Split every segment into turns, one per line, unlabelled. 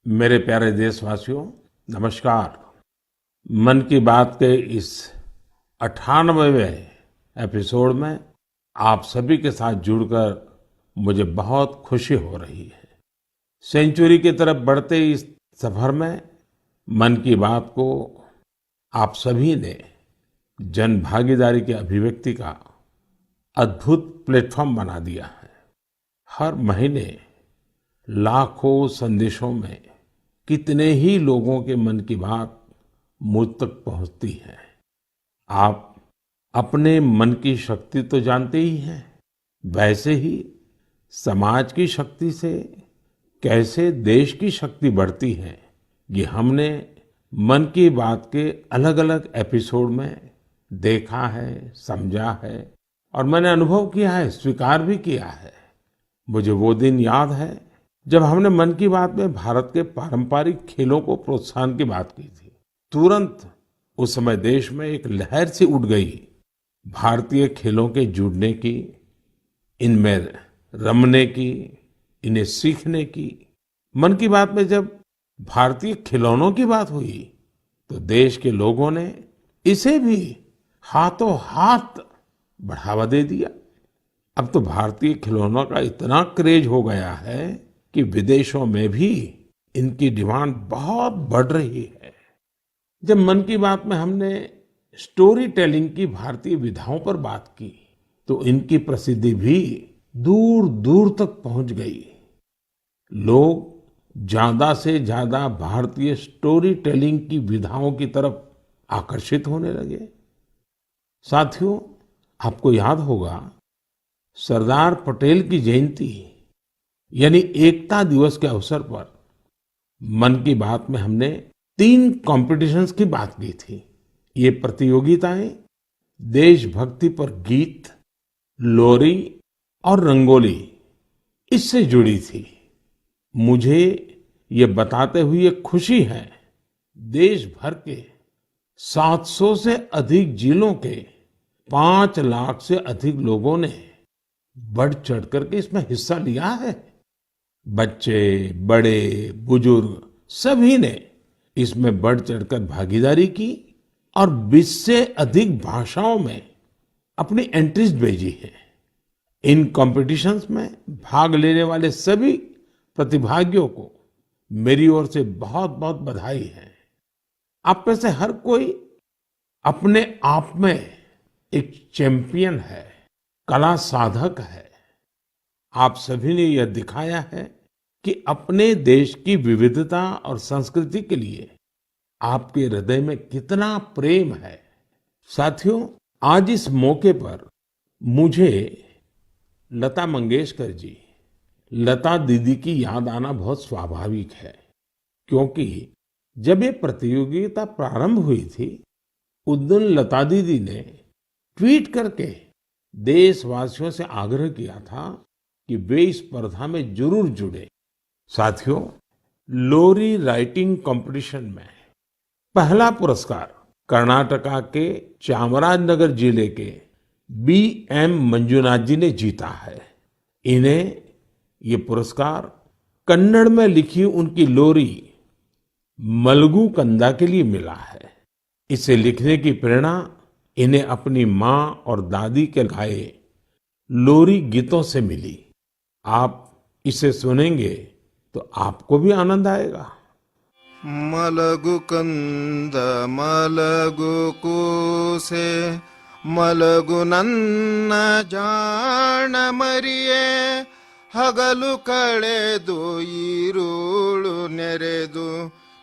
मेरे प्यारे देशवासियों, नमस्कार। मन की बात के इस 98वें एपिसोड में आप सभी के साथ जुड़कर मुझे बहुत खुशी हो रही है। सेंचुरी की तरफ बढ़ते इस सफर में मन की बात को आप सभी ने जन भागीदारी की अभिव्यक्ति का अद्भुत प्लेटफॉर्म बना दिया है। हर महीने लाखों संदेशों में कितने ही लोगों के मन की बात मुझ तक पहुंचती है। आप अपने मन की शक्ति तो जानते ही हैं, वैसे ही समाज की शक्ति से कैसे देश की शक्ति बढ़ती है, ये हमने मन की बात के अलग-अलग एपिसोड में देखा है, समझा है और मैंने अनुभव किया है, स्वीकार भी किया है। मुझे वो दिन याद है जब हमने मन की बात में भारत के पारंपरिक खेलों को प्रोत्साहन की बात की थी। तुरंत उस समय देश में एक लहर सी उठ गई भारतीय खेलों के जुड़ने की, इनमें रमने की, इन्हें सीखने की। मन की बात में जब भारतीय खिलौनों की बात हुई तो देश के लोगों ने इसे भी हाथों हाथ बढ़ावा दे दिया। अब तो भारतीय खिलौनों का इतना क्रेज हो गया है कि विदेशों में भी इनकी डिमांड बहुत बढ़ रही है। जब मन की बात में हमने स्टोरी टेलिंग की भारतीय विधाओं पर बात की तो इनकी प्रसिद्धि भी दूर दूर तक पहुंच गई। लोग ज्यादा से ज्यादा भारतीय स्टोरी टेलिंग की विधाओं की तरफ आकर्षित होने लगे। साथियों, आपको याद होगा सरदार पटेल की जयंती यानी एकता दिवस के अवसर पर मन की बात में हमने 3 कॉम्पिटिशन्स की बात की थी। ये प्रतियोगिताएं देशभक्ति पर गीत, लोरी और रंगोली इससे जुड़ी थी। मुझे ये बताते हुए खुशी है, देश भर के 700 से अधिक जिलों के 5 लाख से अधिक लोगों ने बढ़ चढ़ करके इसमें हिस्सा लिया है। बच्चे, बड़े, बुजुर्ग सभी ने इसमें बढ़ चढ़कर भागीदारी की और 20 से अधिक भाषाओं में अपनी एंट्रीज भेजी है। इन कॉम्पिटिशन्स में भाग लेने वाले सभी प्रतिभागियों को मेरी ओर से बहुत बहुत बधाई है। आप में से हर कोई अपने आप में एक चैंपियन है, कला साधक है। आप सभी ने यह दिखाया है कि अपने देश की विविधता और संस्कृति के लिए आपके हृदय में कितना प्रेम है। साथियों, आज इस मौके पर मुझे लता मंगेशकर जी, लता दीदी की याद आना बहुत स्वाभाविक है, क्योंकि जब ये प्रतियोगिता प्रारंभ हुई थी उस दिन लता दीदी ने ट्वीट करके देशवासियों से आग्रह किया था कि वे इस स्पर्धा में जरूर जुड़े। साथियों, लोरी राइटिंग कंपटीशन में पहला पुरस्कार कर्नाटका के चामराजनगर जिले के B.M. मंजुनाथ जी ने जीता है। इन्हें ये पुरस्कार कन्नड़ में लिखी उनकी लोरी मलगू कंदा के लिए मिला है। इसे लिखने की प्रेरणा इन्हें अपनी माँ और दादी के गाए लोरी गीतों से मिली। आप इसे सुनेंगे तो आपको भी आनंद आएगा।
मलगु कंद मलगु ಕೂಸೆ ಮಲಗು ನನ್ನ ಜಾಣ ಮರಿಯೇ ಹಗಲು ಕಳೆದು ಈರುಳು ನೆರೆದು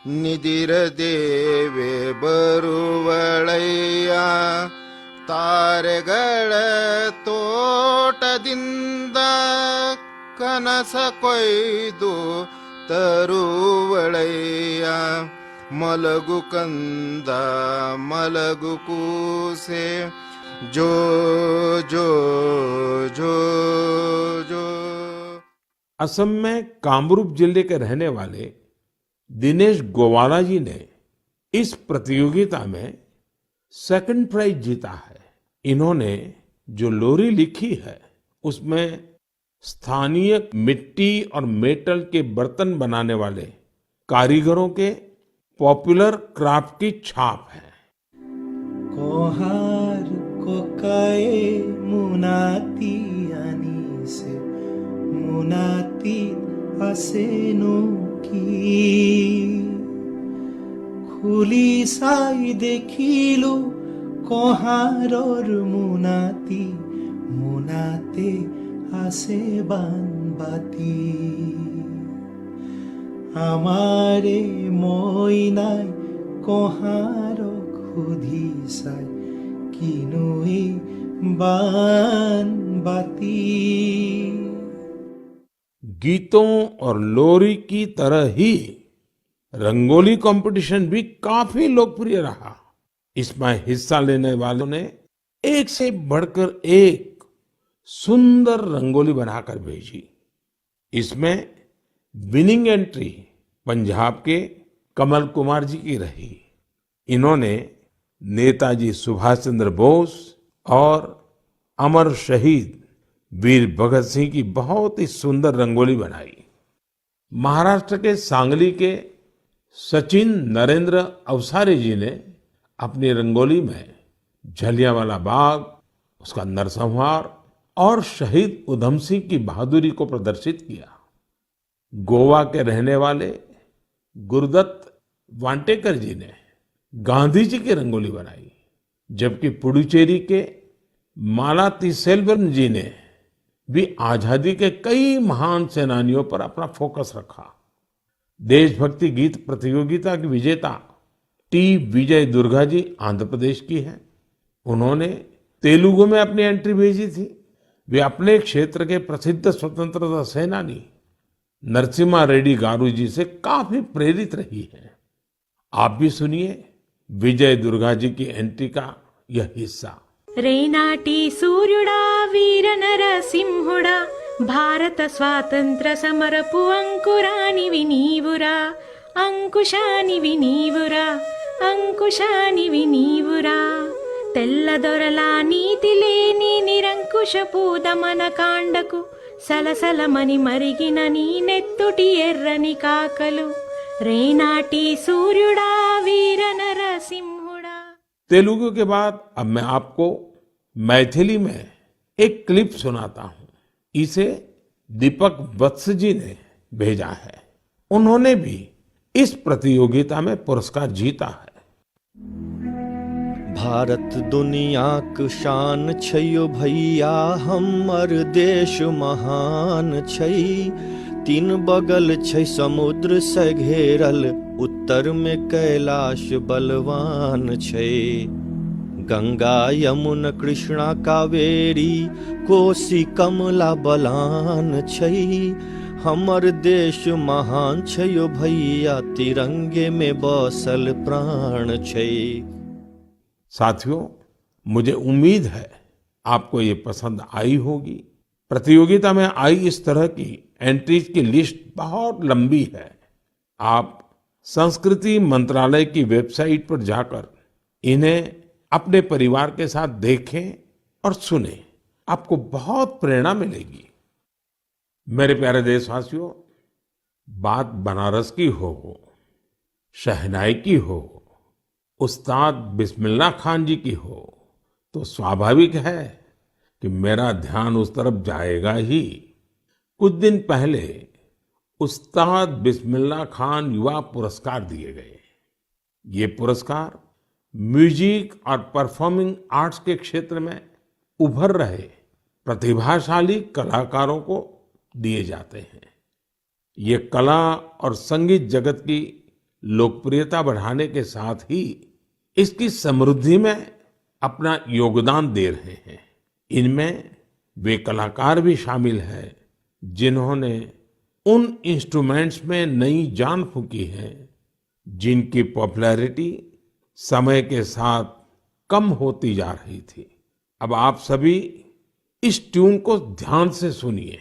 ನಿದಿರ ದೇವೆ ಬರುವಳಯ್ಯ ತಾರೆಗಳ ತೋಟದಿಂದ ಕನಸ ಕೊಯ್ದು ತರುವಳಯ್ಯ ಮಲಗು ಕಂದ ಮಲಗು ಕೂಸೆ ಜೋ ಜೋ ಜೋ ಜೋ।
असम में कामरूप जिले के रहने वाले दिनेश गोवाला जी ने इस प्रतियोगिता में सेकंड प्राइज जीता है। इन्होंने जो लोरी लिखी है उसमें स्थानीय मिट्टी और मेटल के बर्तन बनाने वाले कारीगरों के पॉपुलर क्राफ्ट की छाप है।
कोहार कोकाए मुनाती आनिसे मुनाती आसेनो की খুলি চাই দেখিলো কহাৰৰ মোনাতি মোনাতে আছে বানবাতি আমাৰে মইনাই কহাৰক সুধি চাই কিনো এই বানবাতি।
गीतों और लोरी की तरह ही रंगोली कंपटीशन भी काफी लोकप्रिय रहा। इसमें हिस्सा लेने वालों ने एक से बढ़कर एक सुंदर रंगोली बनाकर भेजी। इसमें विनिंग एंट्री पंजाब के कमल कुमार जी की रही। इन्होंने नेताजी सुभाष चंद्र बोस और अमर शहीद वीर भगत सिंह की बहुत ही सुंदर रंगोली बनाई। महाराष्ट्र के सांगली के सचिन नरेंद्र अवसारी जी ने अपनी रंगोली में जलियांवाला बाग, उसका नरसंहार और शहीद उधम सिंह की बहादुरी को प्रदर्शित किया। गोवा के रहने वाले गुरुदत्त वांटेकर जी ने गांधी जी की रंगोली बनाई, जबकि पुडुचेरी के मालातिसेल्वन जी ने भी आजादी के कई महान सेनानियों पर अपना फोकस रखा। देशभक्ति गीत प्रतियोगिता की विजेता टी विजय दुर्गा जी आंध्र प्रदेश की हैं। उन्होंने तेलुगु में अपनी एंट्री भेजी थी। वे अपने क्षेत्र के प्रसिद्ध स्वतंत्रता सेनानी नरसिम्हा रेड्डी गारू जी से काफी प्रेरित रही हैं। आप भी सुनिए विजय दुर्गा जी की एंट्री का यह हिस्सा।
రేనాటి సూర్యుడా వీర నరసింహుడా భారత స్వాతంత్ర సమరపు అంకురానివి నీవురా అంకుశానివి నీవురా అంకుశానివి నీవురా తెల్లదొరల నీతి లేని నిరంకుశపు దమన కాండకు సలసలమని మరిగిన నీ నెత్తుటి ఎర్రని కాకలు రేనాటి సూర్యుడా వీర నరసింహుడా।
तेलुगु के बाद अब मैं आपको मैथिली में एक क्लिप सुनाता हूं। इसे दीपक वत्स जी ने भेजा है। उन्होंने भी इस प्रतियोगिता में पुरस्कार जीता है।
भारत दुनियाक शान छैयो भैया हमर देश महान छै। तीन बगल छै समुद्र से घेरल उत्तर में कैलाश बलवान छै। गंगा यमुन कृष्णा कावेरी कोसी कमला बलान छै। हमर देश महान छै यो भैया तिरंगे में बसल प्राण छै।
साथियों, मुझे उम्मीद है आपको ये पसंद आई होगी। प्रतियोगिता में आई इस तरह की एंट्रीज की लिस्ट बहुत लंबी है। आप संस्कृति मंत्रालय की वेबसाइट पर जाकर इन्हें अपने परिवार के साथ देखें और सुनें। आपको बहुत प्रेरणा मिलेगी। मेरे प्यारे देशवासियों, बात बनारस की हो, शहनाई की हो, उस्ताद बिस्मिल्लाह खान जी की हो, तो स्वाभाविक है कि मेरा ध्यान उस तरफ जाएगा ही। कुछ दिन पहले उस्ताद बिस्मिल्लाह खान युवा पुरस्कार दिए गए। ये पुरस्कार म्यूजिक और परफॉर्मिंग आर्ट्स के क्षेत्र में उभर रहे प्रतिभाशाली कलाकारों को दिए जाते हैं। ये कला और संगीत जगत की लोकप्रियता बढ़ाने के साथ ही इसकी समृद्धि में अपना योगदान दे रहे हैं। इनमें वे कलाकार भी शामिल हैं जिन्होंने उन इंस्ट्रूमेंट्स में नई जान फूंकी है जिनकी पॉपुलैरिटी समय के साथ कम होती जा रही थी। अब आप सभी इस ट्यून को ध्यान से सुनिए।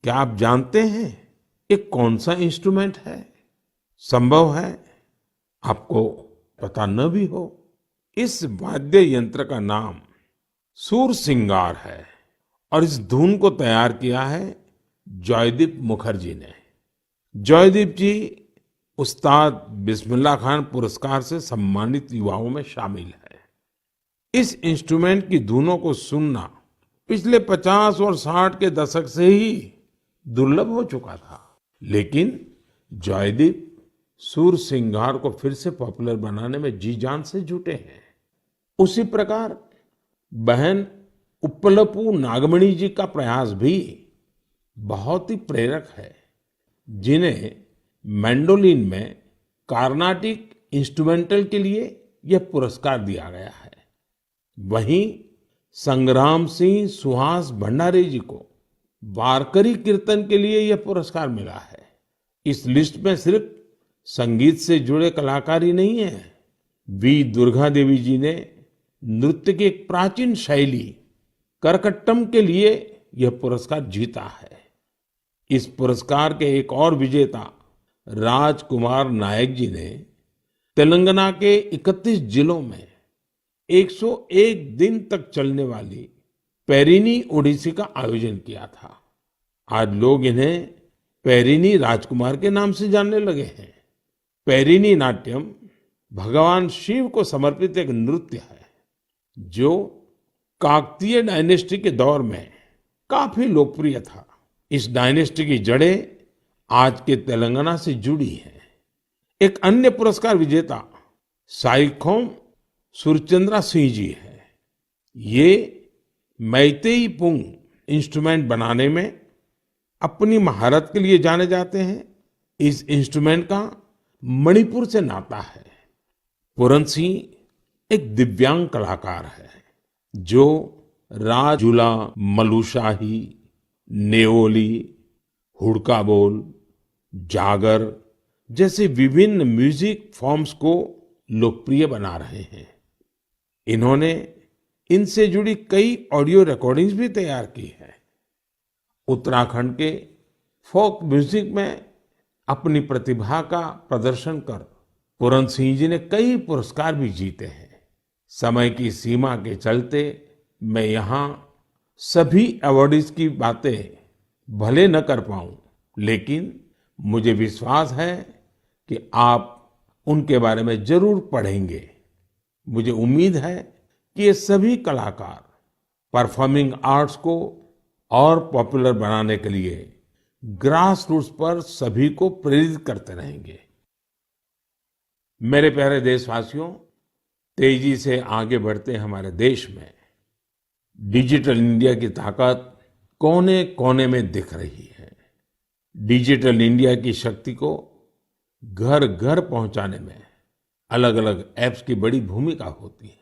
क्या आप जानते हैं ये कौन सा इंस्ट्रूमेंट है? संभव है आपको पता न भी हो। इस वाद्य यंत्र का नाम सुरसिंगार है और इस धुन को तैयार किया है जॉयदीप मुखर्जी ने। जॉयदीप जी उस्ताद बिस्मिल्लाह खान पुरस्कार से सम्मानित युवाओं में शामिल है। इस इंस्ट्रूमेंट की धुनों को सुनना पिछले 50 और 60 के दशक से ही दुर्लभ हो चुका था, लेकिन जॉयदीप सुरसिंगार को फिर से पॉपुलर बनाने में जी जान से जुटे हैं। उसी प्रकार बहन उप्पलपू नागमणि जी का प्रयास भी बहुत ही प्रेरक है, जिन्हें मैंडोलिन में कार्नाटिक इंस्ट्रूमेंटल के लिए यह पुरस्कार दिया गया है। वहीं संग्राम सिंह सुहास भंडारे जी को वारकरी कीर्तन के लिए यह पुरस्कार मिला है। इस लिस्ट में सिर्फ संगीत से जुड़े कलाकार ही नहीं है। वी दुर्गा देवी जी ने नृत्य की एक प्राचीन शैली करकट्टम के लिए यह पुरस्कार जीता है। इस पुरस्कार के एक और विजेता राजकुमार नायक जी ने तेलंगाना के 31 जिलों में 101 दिन तक चलने वाली पेरिनी ओडिसी का आयोजन किया था। आज लोग इन्हें पेरिनी राजकुमार के नाम से जानने लगे हैं। पेरिनी नाट्यम भगवान शिव को समर्पित एक नृत्य है जो काकतीय डायनेस्टी के दौर में काफी लोकप्रिय था। इस डायनेस्टी की जड़ें आज के तेलंगाना से जुड़ी हैं। एक अन्य पुरस्कार विजेता साइखोम सुरचंद्रा सिंह जी है। ये मैतेई पुंग इंस्ट्रूमेंट बनाने में अपनी महारत के लिए जाने जाते हैं। इस इंस्ट्रूमेंट का मणिपुर से नाता है। पूरन सिंह एक दिव्यांग कलाकार है जो राजुला, मलुशाही, नेओली, हुड़का बोल, जागर जैसे विभिन्न म्यूजिक फॉर्म्स को लोकप्रिय बना रहे हैं। इन्होंने इनसे जुड़ी कई ऑडियो रिकॉर्डिंग्स भी तैयार की है। उत्तराखंड के फोक म्यूजिक में अपनी प्रतिभा का प्रदर्शन कर पूरन सिंह जी ने कई पुरस्कार भी जीते हैं। समय की सीमा के चलते मैं यहाँ सभी अवार्डीज की बातें भले न कर पाऊं, लेकिन मुझे विश्वास है कि आप उनके बारे में जरूर पढ़ेंगे। मुझे उम्मीद है कि ये सभी कलाकार परफॉर्मिंग आर्ट्स को और पॉपुलर बनाने के लिए ग्रास रूट्स पर सभी को प्रेरित करते रहेंगे। मेरे प्यारे देशवासियों, तेजी से आगे बढ़ते हमारे देश में डिजिटल इंडिया की ताकत कोने कोने में दिख रही है। डिजिटल इंडिया की शक्ति को घर घर पहुंचाने में अलग अलग ऐप्स की बड़ी भूमिका होती है।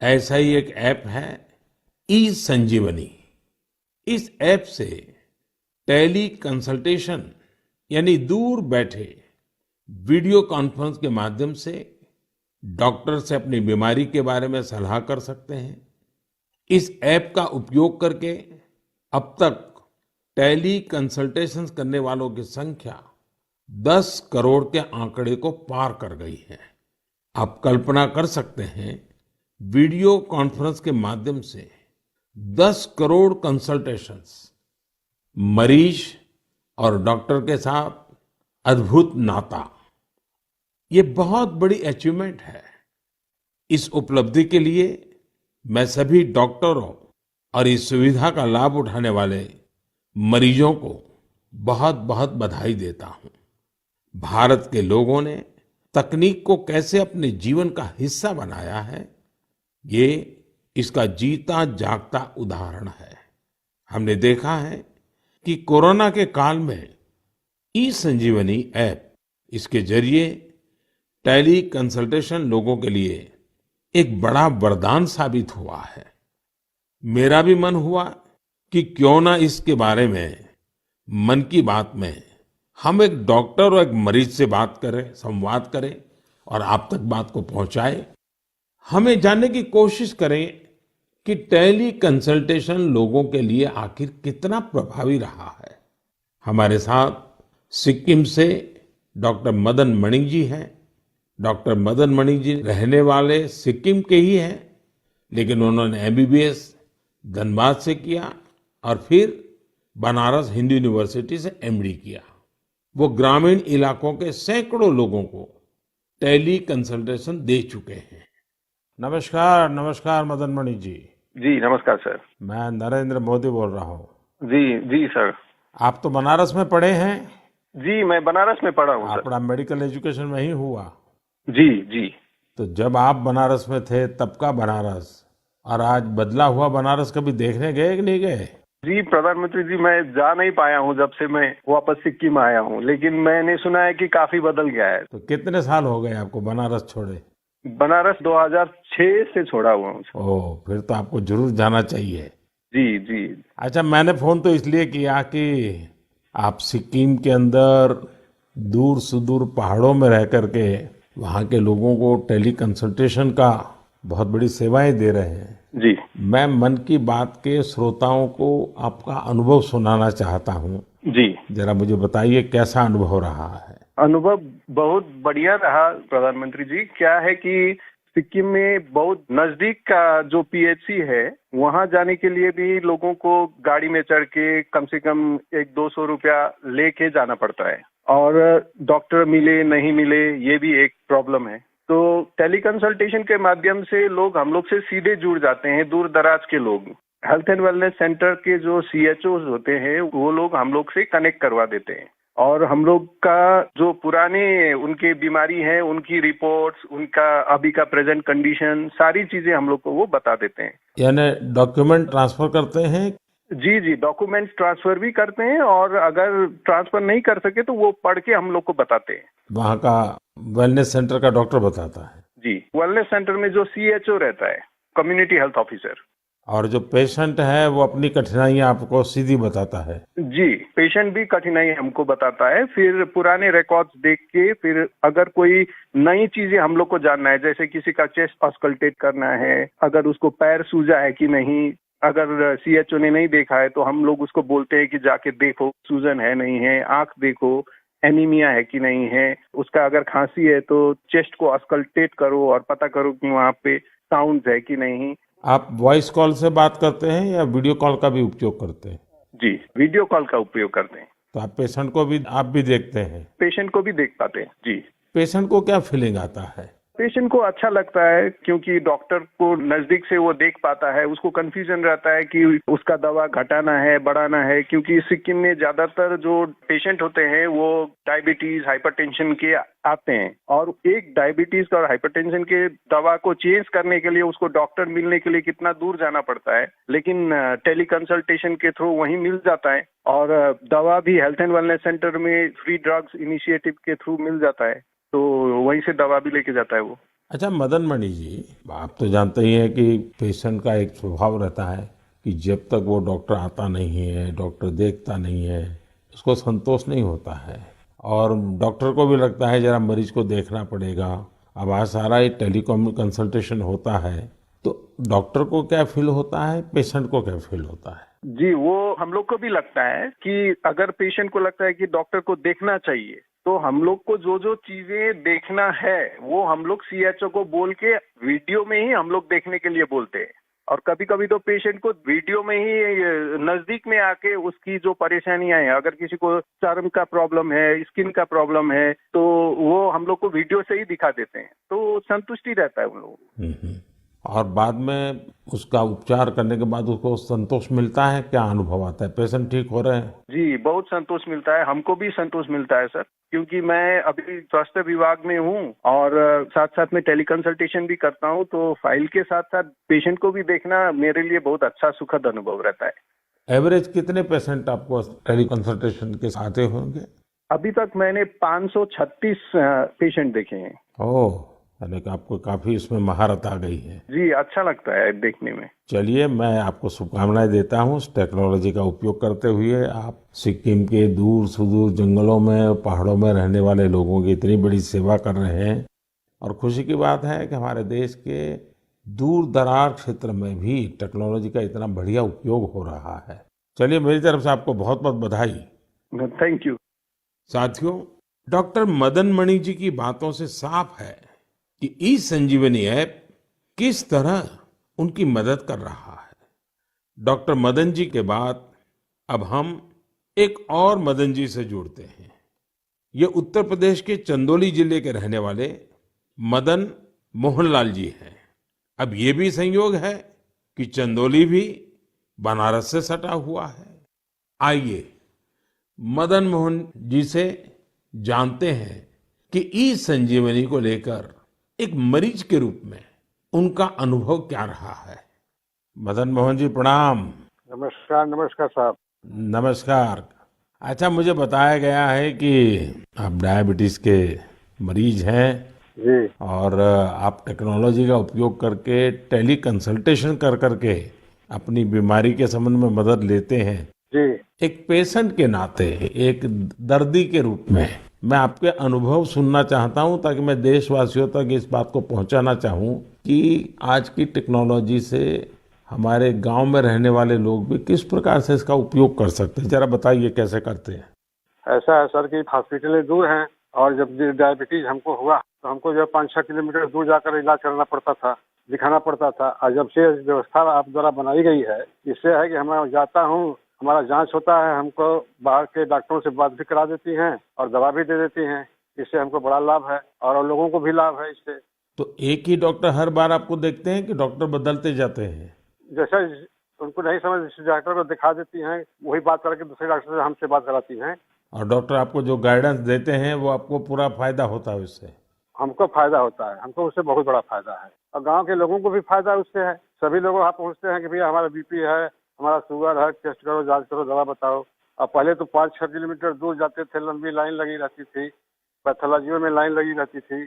ऐसा ही एक ऐप है ई संजीवनी। इस ऐप से टेली कंसल्टेशन यानी दूर बैठे वीडियो कॉन्फ्रेंस के माध्यम से डॉक्टर से अपनी बीमारी के बारे में सलाह कर सकते हैं। इस ऐप का उपयोग करके अब तक टेली कंसल्टेशंस करने वालों की संख्या 10 करोड़ के आंकड़े को पार कर गई है। आप कल्पना कर सकते हैं, वीडियो कॉन्फ्रेंस के माध्यम से 10 करोड़ कंसल्टेशंस, मरीज और डॉक्टर के साथ अद्भुत नाता। ये बहुत बड़ी अचीवमेंट है। इस उपलब्धि के लिए मैं सभी डॉक्टरों और इस सुविधा का लाभ उठाने वाले मरीजों को बहुत बहुत बधाई देता हूं। भारत के लोगों ने तकनीक को कैसे अपने जीवन का हिस्सा बनाया है, ये इसका जीता जागता उदाहरण है। हमने देखा है कि कोरोना के काल में ई संजीवनी ऐप, इसके जरिए टेली कंसल्टेशन लोगों के लिए एक बड़ा वरदान साबित हुआ है। मेरा भी मन हुआ कि क्यों ना इसके बारे में मन की बात में हम एक डॉक्टर और एक मरीज से बात करें, संवाद करें और आप तक बात को पहुंचाएं। हमें जानने की कोशिश करें कि टेली कंसल्टेशन लोगों के लिए आखिर कितना प्रभावी रहा है। हमारे साथ सिक्किम से डॉक्टर मदन मणि जी हैं। डॉक्टर मदन मणि जी रहने वाले सिक्किम के ही हैं, लेकिन उन्होंने एमबीबीएस धनबाद से किया और फिर बनारस हिंदू यूनिवर्सिटी से एमडी किया। वो ग्रामीण इलाकों के सैकड़ों लोगों को टेली कंसल्टेशन दे चुके हैं। नमस्कार, नमस्कार मदन मणि जी।
जी नमस्कार सर।
मैं नरेंद्र मोदी बोल रहा हूँ।
जी जी सर।
आप तो बनारस में पढ़े हैं?
जी मैं बनारस में पढ़ा हूँ सर।
आपका मेडिकल एजुकेशन वहीं हुआ?
जी जी।
तो जब आप बनारस में थे तब का बनारस और आज बदला हुआ बनारस कभी देखने गए कि नहीं गए?
जी प्रधानमंत्री जी, मैं जा नहीं पाया हूँ जब से मैं वापस सिक्किम आया हूँ, लेकिन मैंने सुना है कि काफी बदल गया है।
तो कितने साल हो गए आपको बनारस छोड़े?
बनारस 2006 से छोड़ा हुआ हूँ सर।
ओह, फिर तो आपको जरूर जाना चाहिए।
जी जी।
अच्छा, मैंने फोन तो इसलिए किया कि आप सिक्किम के अंदर दूर सुदूर पहाड़ों में रह करके वहाँ के लोगों को टेली कंसल्टेशन का बहुत बड़ी सेवाएं दे रहे हैं।
जी।
मैं मन की बात के श्रोताओं को आपका अनुभव सुनाना चाहता हूँ।
जी।
जरा मुझे बताइए कैसा अनुभव रहा है?
अनुभव बहुत बढ़िया रहा प्रधानमंत्री जी। क्या है कि सिक्किम में बहुत नजदीक का जो पीएचसी है, वहां जाने के लिए भी लोगों को गाड़ी में चढ़ के कम से कम 100-200 रुपया लेके जाना पड़ता है, और डॉक्टर मिले नहीं मिले ये भी एक प्रॉब्लम है। तो टेली कंसल्टेशन के माध्यम से लोग हम लोग से सीधे जुड़ जाते हैं। दूर दराज के लोग हेल्थ एंड वेलनेस सेंटर के जो सीएचओ होते हैं वो लोग हम लोग से कनेक्ट करवा देते हैं, और हम लोग का जो पुराने उनके बीमारी है, उनकी रिपोर्ट्स, उनका अभी का प्रेजेंट कंडीशन, सारी चीजें हम लोग को वो बता देते हैं।
यानी डॉक्यूमेंट ट्रांसफर करते हैं?
जी जी, डॉक्यूमेंट्स ट्रांसफर भी करते हैं, और अगर ट्रांसफर नहीं कर सके तो वो पढ़ के हम लोग को बताते हैं।
वहाँ का वेलनेस सेंटर का डॉक्टर बताता है?
जी, वेलनेस सेंटर में जो सीएचओ रहता है, कम्युनिटी हेल्थ ऑफिसर।
और जो पेशेंट है वो अपनी कठिनाइयाँ आपको सीधी बताता है?
जी, पेशेंट भी कठिनाई हमको बताता है। फिर पुराने रिकॉर्ड्स देख के, फिर अगर कोई नई चीजें हम लोग को जानना है, जैसे किसी का चेस्ट ऑस्कल्टेट करना है, अगर उसको पैर सूजा है कि नहीं, अगर सीएचओ ने नहीं देखा है तो हम लोग उसको बोलते हैं कि जाके देखो सूजन है नहीं है, आंख देखो, एनीमिया है कि नहीं है, उसका अगर खांसी है तो चेस्ट को ऑस्कल्टेट करो और पता करो कि वहाँ पे साउंड है कि नहीं।
आप वॉइस कॉल से बात करते हैं या वीडियो कॉल का भी उपयोग करते हैं?
जी, वीडियो कॉल का उपयोग करते हैं।
तो आप पेशेंट को भी देखते हैं?
पेशेंट को भी देख पाते हैं। जी।
पेशेंट को क्या फीलिंग आता है?
पेशेंट को अच्छा लगता है, क्योंकि डॉक्टर को नजदीक से वो देख पाता है। उसको कंफ्यूजन रहता है कि उसका दवा घटाना है, बढ़ाना है, क्योंकि सिक्किम में ज्यादातर जो पेशेंट होते हैं वो डायबिटीज, हाइपरटेंशन के आते हैं, और एक डायबिटीज और हाइपरटेंशन के दवा को चेंज करने के लिए उसको डॉक्टर मिलने के लिए कितना दूर जाना पड़ता है, लेकिन टेली कंसल्टेशन के थ्रू वहीं मिल जाता है, और दवा भी हेल्थ एंड वेलनेस सेंटर में फ्री ड्रग्स इनिशिएटिव के थ्रू मिल जाता है, तो वहीं से दवा भी लेके जाता है वो।
अच्छा मदन मणि जी, आप तो जानते ही हैं कि पेशेंट का एक स्वभाव रहता है कि जब तक वो डॉक्टर आता नहीं है, डॉक्टर देखता नहीं है, उसको संतोष नहीं होता है, और डॉक्टर को भी लगता है जरा मरीज को देखना पड़ेगा। अब आज सारा ये टेलीकॉम कंसल्टेशन होता है, तो डॉक्टर को क्या फील होता है, पेशेंट को क्या फील होता है?
जी, वो हम लोग को भी लगता है कि अगर पेशेंट को लगता है कि डॉक्टर को देखना चाहिए, तो हम लोग को जो जो चीजें देखना है वो हम लोग सीएचओ को बोल के वीडियो में ही हम लोग देखने के लिए बोलते हैं। और कभी कभी तो पेशेंट को वीडियो में ही नजदीक में आके उसकी जो परेशानियां हैं, अगर किसी को चर्म का प्रॉब्लम है, स्किन का प्रॉब्लम है, तो वो हम लोग को वीडियो से ही दिखा देते हैं, तो संतुष्टि रहता है उन लोगों को।
और बाद में उसका उपचार करने के बाद उसको संतोष मिलता है? क्या अनुभव आता है? पेशेंट ठीक हो रहे हैं? जी,
बहुत संतोष मिलता है, हमको भी संतोष मिलता है सर, क्योंकि मैं अभी स्वास्थ्य विभाग में हूँ और साथ साथ में टेली कंसल्टेशन भी करता हूँ, तो फाइल के साथ साथ पेशेंट को भी देखना मेरे लिए बहुत अच्छा सुखद अनुभव रहता है।
एवरेज कितने पेशेंट आपको टेली कंसल्टेशन के आते होंगे?
अभी तक मैंने 536 पेशेंट देखे हैं।
ओह, यानी कि आपको काफी इसमें महारत आ गई है।
जी, अच्छा लगता है देखने में।
चलिए, मैं आपको शुभकामनाएं देता हूँ। इस टेक्नोलॉजी का उपयोग करते हुए आप सिक्किम के दूर सुदूर जंगलों में, पहाड़ों में रहने वाले लोगों की इतनी बड़ी सेवा कर रहे हैं, और खुशी की बात है कि हमारे देश के दूर दराज क्षेत्र में भी टेक्नोलॉजी का इतना बढ़िया उपयोग हो रहा है। चलिए, मेरी तरफ से आपको बहुत बहुत बधाई।
Thank you.
साथियों, डॉक्टर मदन मणि जी की बातों से साफ है कि ई संजीवनी ऐप किस तरह उनकी मदद कर रहा है। डॉक्टर मदन जी के बाद अब हम एक और मदन जी से जुड़ते हैं। ये उत्तर प्रदेश के चंदौली जिले के रहने वाले मदन मोहनलाल जी हैं। अब ये भी संयोग है कि चंदौली भी बनारस से सटा हुआ है। आइए मदन मोहन जी से जानते हैं कि ई संजीवनी को लेकर एक मरीज के रूप में उनका अनुभव क्या रहा है। मदन मोहन जी प्रणाम।
नमस्कार। नमस्कार साहब।
नमस्कार। अच्छा, मुझे बताया गया है कि आप डायबिटीज के मरीज हैं
जी
और आप टेक्नोलॉजी का उपयोग करके टेली कंसल्टेशन कर करके अपनी बीमारी के संबंध में मदद लेते हैं।
जी
एक पेशेंट के नाते, एक दर्दी के रूप में मैं आपके अनुभव सुनना चाहता हूं ताकि मैं देशवासियों तक इस बात को पहुंचाना चाहूं कि आज की टेक्नोलॉजी से हमारे गांव में रहने वाले लोग भी किस प्रकार से इसका उपयोग कर सकते हैं। जरा बताइए कैसे करते हैं।
ऐसा है सर कि हॉस्पिटलें दूर हैं और जब डायबिटीज हमको हुआ तो हमको जो 5-6 किलोमीटर दूर जाकर इलाज करना पड़ता था, दिखाना पड़ता था। और जब से व्यवस्था आप द्वारा बनाई गई है, इससे है कि मैं जाता हूँ, हमारा जांच होता है, हमको बाहर के डॉक्टरों से बात भी करा देती हैं और दवा भी दे देती हैं। इससे हमको बड़ा लाभ है और लोगों को भी लाभ है इससे।
तो एक ही डॉक्टर हर बार आपको देखते हैं कि डॉक्टर बदलते जाते हैं?
जैसे उनको नहीं समझ, जिस डॉक्टर को दिखा देती हैं, वही बात करके दूसरे डॉक्टर से हमसे बात कराती हैं।
और डॉक्टर आपको जो गाइडेंस देते हैं वो आपको पूरा फायदा होता है उससे?
हमको फायदा होता है, हमको उससे बहुत बड़ा फायदा है और गांव के लोगों को भी फायदा उससे है। सभी लोग वहाँ पहुँचते हैं कि भैया हमारा बीपी है, हमारा शुगर है, टेस्ट करो, जांच करो, दवा बताओ। और पहले तो 5-6 किलोमीटर दूर जाते थे, लंबी लाइन लगी रहती थी, पैथोलॉजी में लाइन लगी रहती थी,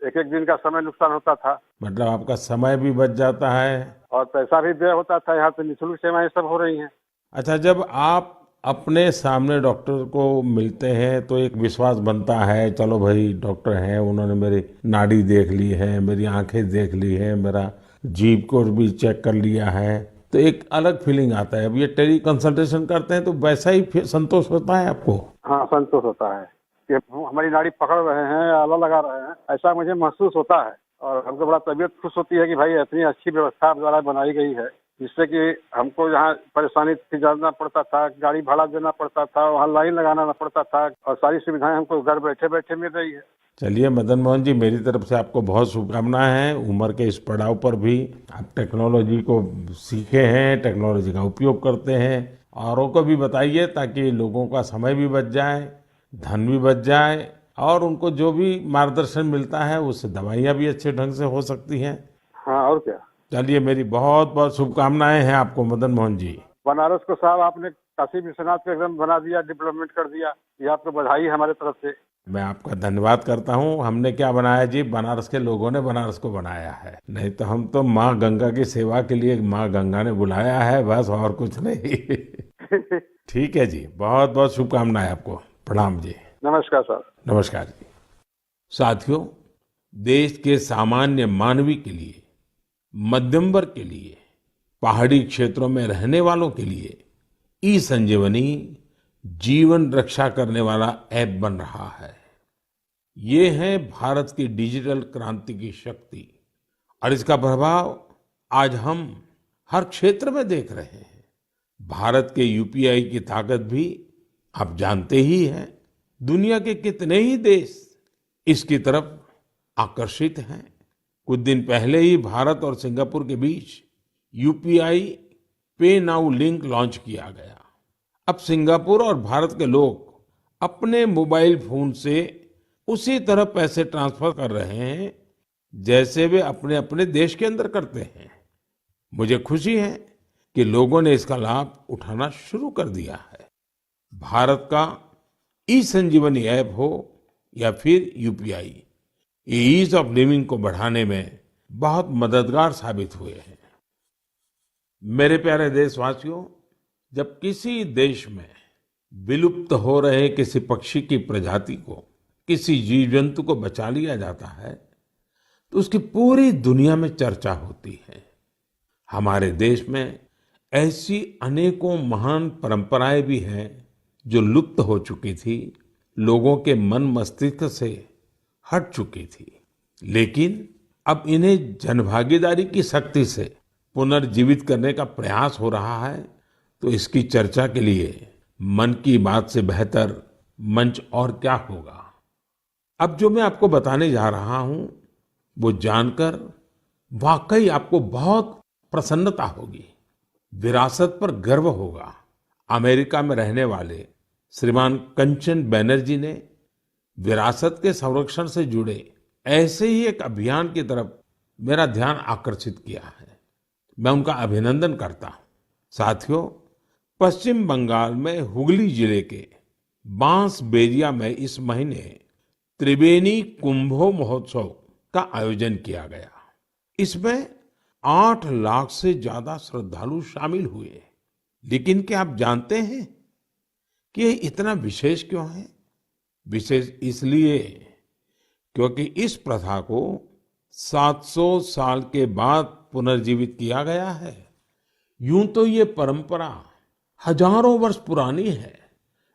एक दिन का समय नुकसान होता था।
मतलब आपका समय भी बच जाता है
और पैसा भी व्यय होता था। यहाँ पे निःशुल्क सेवाएं सब हो रही हैं।
अच्छा, जब आप अपने सामने डॉक्टर को मिलते हैं तो एक विश्वास बनता है, चलो भाई डॉक्टर हैं, उन्होंने मेरी नाड़ी देख ली है, मेरी आंखें देख ली है, मेरा जीभ को भी चेक कर लिया है, तो एक अलग फीलिंग आता है। अब ये टेली कंसल्टेशन करते हैं तो वैसा ही संतोष होता है आपको?
हाँ, संतोष होता है कि हमारी नाड़ी पकड़ रहे हैं, आला लगा रहे हैं, ऐसा मुझे महसूस होता है। और हमको बड़ा तबीयत खुश होती है कि भाई इतनी अच्छी व्यवस्था द्वारा बनाई गई है, जिससे कि हमको जहाँ परेशानी थी, जाना पड़ता था, गाड़ी भाड़ा देना पड़ता था, वहाँ लाइन लगाना पड़ता था, और सारी सुविधाएं हमको घर बैठे बैठे मिल रही है।
चलिए मदन मोहन जी, मेरी तरफ से आपको बहुत शुभकामनाएं हैं। उम्र के इस पड़ाव पर भी आप टेक्नोलॉजी को सीखे हैं, टेक्नोलॉजी का उपयोग करते हैं। औरों को भी बताइए ताकि लोगों का समय भी बच जाए, धन भी बच जाए और उनको जो भी मार्गदर्शन मिलता है उससे दवाइयाँ भी अच्छे ढंग से हो सकती हैं।
हाँ, और क्या।
चलिए, मेरी बहुत बहुत शुभकामनाएं हैं आपको मदन मोहन जी।
बनारस को साहब आपने काशी विश्वनाथ को एकदम बना दिया, डेवलपमेंट कर दिया, ये आपको बधाई है हमारे तरफ से।
मैं आपका धन्यवाद करता हूँ। हमने क्या बनाया जी, बनारस के लोगों ने बनारस को बनाया है। नहीं तो हम तो माँ गंगा की सेवा के लिए माँ गंगा ने बुलाया है, बस और कुछ नहीं। ठीक है जी, बहुत बहुत शुभकामनाएं आपको। प्रणाम जी।
नमस्कार सर।
नमस्कार जी। साथियों, देश के सामान्य मानवी के लिए, मध्यम वर्ग के लिए, पहाड़ी क्षेत्रों में रहने वालों के लिए ई संजीवनी जीवन रक्षा करने वाला ऐप बन रहा है। ये है भारत की डिजिटल क्रांति की शक्ति और इसका प्रभाव आज हम हर क्षेत्र में देख रहे हैं। भारत के यूपीआई की ताकत भी आप जानते ही हैं। दुनिया के कितने ही देश इसकी तरफ आकर्षित हैं। कुछ दिन पहले ही भारत और सिंगापुर के बीच यूपीआई पे नाउ लिंक लॉन्च किया गया। अब सिंगापुर और भारत के लोग अपने मोबाइल फोन से उसी तरह पैसे ट्रांसफर कर रहे हैं जैसे वे अपने अपने देश के अंदर करते हैं। मुझे खुशी है कि लोगों ने इसका लाभ उठाना शुरू कर दिया है। भारत का ई संजीवनी ऐप हो या फिर यूपीआई, ये ईज ऑफ लिविंग को बढ़ाने में बहुत मददगार साबित हुए हैं। मेरे प्यारे देशवासियों, जब किसी देश में विलुप्त हो रहे किसी पक्षी की प्रजाति को, किसी जीव जंतु को बचा लिया जाता है तो उसकी पूरी दुनिया में चर्चा होती है। हमारे देश में ऐसी अनेकों महान परंपराएं भी हैं जो लुप्त हो चुकी थी, लोगों के मन मस्तिष्क से हट चुकी थी, लेकिन अब इन्हें जनभागीदारी की शक्ति से पुनर्जीवित करने का प्रयास हो रहा है। तो इसकी चर्चा के लिए मन की बात से बेहतर मंच और क्या होगा। अब जो मैं आपको बताने जा रहा हूं वो जानकर वाकई आपको बहुत प्रसन्नता होगी, विरासत पर गर्व होगा। अमेरिका में रहने वाले श्रीमान कंचन बैनर्जी ने विरासत के संरक्षण से जुड़े ऐसे ही एक अभियान की तरफ मेरा ध्यान आकर्षित किया है। मैं उनका अभिनंदन करता हूं। साथियों, पश्चिम बंगाल में हुगली जिले के बांसबेरिया में इस महीने त्रिबेनी कुंभो महोत्सव का आयोजन किया गया। इसमें 8 लाख से ज्यादा श्रद्धालु शामिल हुए। लेकिन क्या आप जानते हैं कि ये इतना विशेष क्यों है? विशेष इसलिए क्योंकि इस प्रथा को 700 साल के बाद पुनर्जीवित किया गया है। यूं तो ये परंपरा हजारों वर्ष पुरानी है,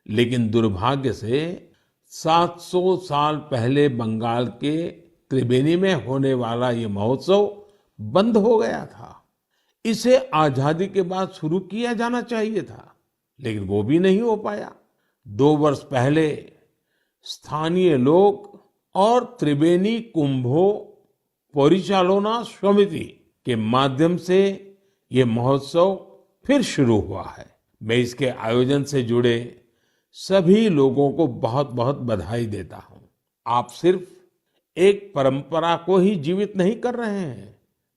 लेकिन दुर्भाग्य से 700 साल पहले बंगाल के त्रिबेनी में होने वाला ये महोत्सव बंद हो गया था। इसे आजादी के बाद शुरू किया जाना चाहिए था, लेकिन वो भी नहीं हो पाया। 2 वर्ष पहले स्थानीय लोग और त्रिबेनी कुंभो परिचालना समिति के माध्यम से ये महोत्सव फिर शुरू हुआ है। मैं इसके आयोजन से जुड़े सभी लोगों को बहुत बहुत बधाई देता हूं। आप सिर्फ एक परंपरा को ही जीवित नहीं कर रहे हैं,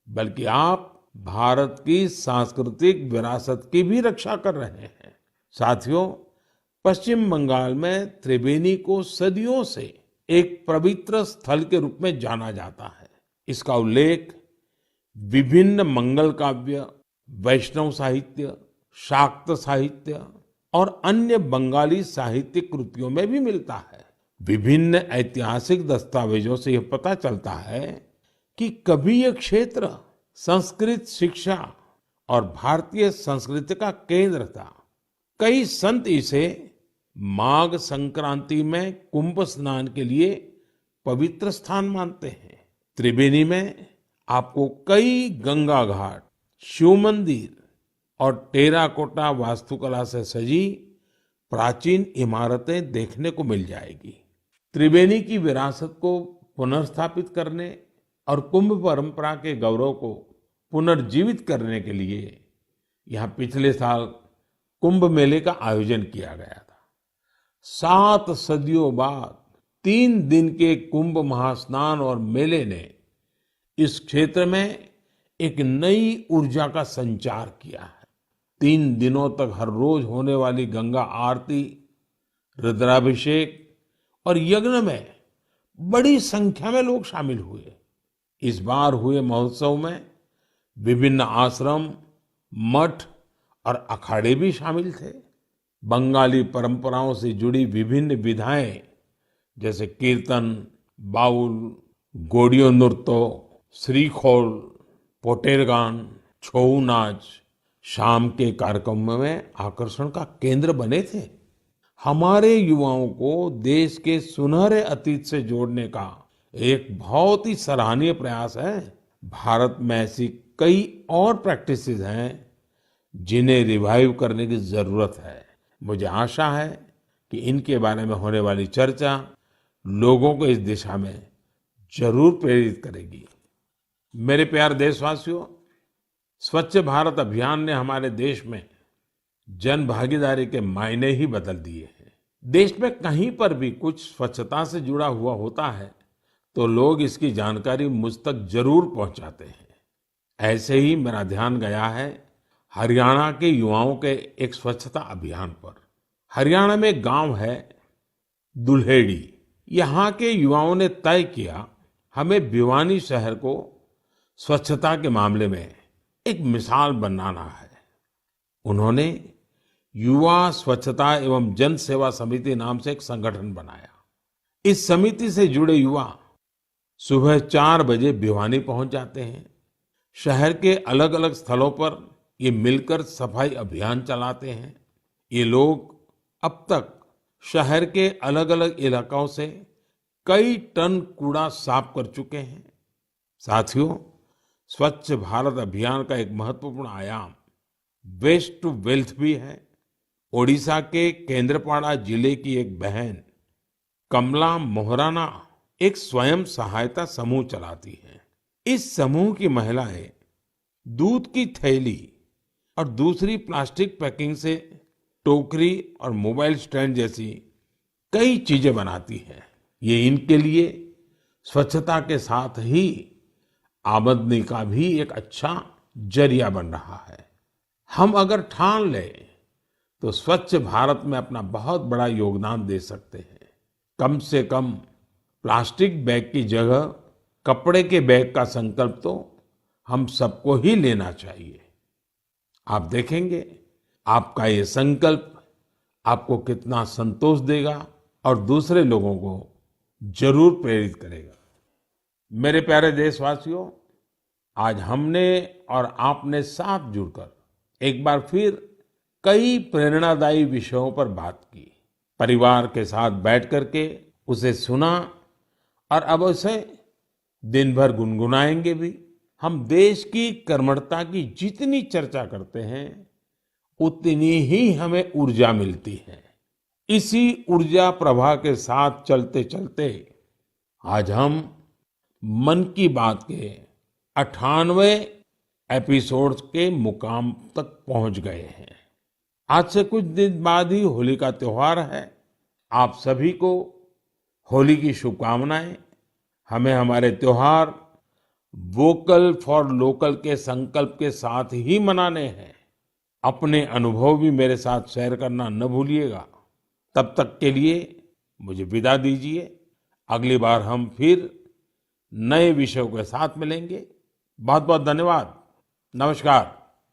बल्कि आप भारत की सांस्कृतिक विरासत की भी रक्षा कर रहे हैं। साथियों, पश्चिम बंगाल में त्रिबेनी को सदियों से एक पवित्र स्थल के रूप में जाना जाता है। इसका उल्लेख विभिन्न मंगल काव्य, वैष्णव साहित्य, शाक्त साहित्य और अन्य बंगाली साहित्यिक कृतियों में भी मिलता है। विभिन्न ऐतिहासिक दस्तावेजों से यह पता चलता है कि कभी यह क्षेत्र संस्कृत शिक्षा और भारतीय संस्कृति का केंद्र था। कई संत इसे माघ संक्रांति में कुंभ स्नान के लिए पवित्र स्थान मानते हैं। त्रिबेनी में आपको कई गंगा घाट, शिव मंदिर और टेराकोटा वास्तुकला से सजी प्राचीन इमारतें देखने को मिल जाएगी। त्रिबेनी की विरासत को पुनर्स्थापित करने और कुंभ परंपरा के गौरव को पुनर्जीवित करने के लिए यहाँ पिछले साल कुंभ मेले का आयोजन किया गया था। 7 सदियों बाद 3 दिन के कुंभ महास्नान और मेले ने इस क्षेत्र में एक नई ऊर्जा का संचार किया है। 3 दिनों तक हर रोज होने वाली गंगा आरती, रुद्राभिषेक और यज्ञ में बड़ी संख्या में लोग शामिल हुए। इस बार हुए महोत्सव में विभिन्न आश्रम, मठ और अखाड़े भी शामिल थे। बंगाली परंपराओं से जुड़ी विभिन्न विधाएं जैसे कीर्तन, बाउल, गोडियो नृत्य, श्रीखोल, पोटेर गान, छऊ नाच शाम के कार्यक्रमों में आकर्षण का केंद्र बने थे। हमारे युवाओं को देश के सुनहरे अतीत से जोड़ने का एक बहुत ही सराहनीय प्रयास है। भारत में ऐसी कई और प्रैक्टिसेस हैं जिन्हें रिवाइव करने की जरूरत है। मुझे आशा है कि इनके बारे में होने वाली चर्चा लोगों को इस दिशा में जरूर प्रेरित करेगी। मेरे प्यारे देशवासियों, स्वच्छ भारत अभियान ने हमारे देश में जन भागीदारी के मायने ही बदल दिए हैं। देश में कहीं पर भी कुछ स्वच्छता से जुड़ा हुआ होता है तो लोग इसकी जानकारी मुझ तक जरूर पहुंचाते हैं। ऐसे ही मेरा ध्यान गया है हरियाणा के युवाओं के एक स्वच्छता अभियान पर। हरियाणा में एक गांव है दुल्हेड़ी। यहाँ के युवाओं ने तय किया हमें भिवानी शहर को स्वच्छता के मामले में एक मिसाल बनाना है। उन्होंने युवा स्वच्छता एवं जन सेवा समिति नाम से एक संगठन बनाया। इस समिति से जुड़े युवा सुबह 4 बजे भिवानी पहुंच जाते हैं। शहर के अलग अलग स्थलों पर ये मिलकर सफाई अभियान चलाते हैं। ये लोग अब तक शहर के अलग अलग इलाकों से कई टन कूड़ा साफ कर चुके हैं। साथियों, स्वच्छ भारत अभियान का एक महत्वपूर्ण आयाम वेस्ट टू वेल्थ भी है। ओडिशा के केंद्रपाड़ा जिले की एक बहन कमला मोहराना एक स्वयं सहायता समूह चलाती है। इस समूह की महिलाएं दूध की थैली और दूसरी प्लास्टिक पैकिंग से टोकरी और मोबाइल स्टैंड जैसी कई चीजें बनाती हैं। ये इनके लिए स्वच्छता के साथ ही आमदनी का भी एक अच्छा जरिया बन रहा है। हम अगर ठान लें तो स्वच्छ भारत में अपना बहुत बड़ा योगदान दे सकते हैं। कम से कम प्लास्टिक बैग की जगह कपड़े के बैग का संकल्प तो हम सबको ही लेना चाहिए। आप देखेंगे आपका ये संकल्प आपको कितना संतोष देगा और दूसरे लोगों को जरूर प्रेरित करेगा। मेरे प्यारे देशवासियों, आज हमने और आपने साथ जुड़कर एक बार फिर कई प्रेरणादायी विषयों पर बात की। परिवार के साथ बैठ करके उसे सुना और अब उसे दिन भर गुनगुनाएंगे भी। हम देश की कर्मठता की जितनी चर्चा करते हैं उतनी ही हमें ऊर्जा मिलती है। इसी ऊर्जा प्रवाह के साथ चलते चलते आज हम मन की बात के 98वें एपिसोड के मुकाम तक पहुंच गए हैं। आज से कुछ दिन बाद ही होली का त्योहार है। आप सभी को होली की शुभकामनाएं। हमें हमारे त्योहार वोकल फॉर लोकल के संकल्प के साथ ही मनाने हैं। अपने अनुभव भी मेरे साथ शेयर करना न भूलिएगा। तब तक के लिए मुझे विदा दीजिए। अगली बार हम फिर नए विषयों के साथ मिलेंगे। बहुत बहुत धन्यवाद। नमस्कार।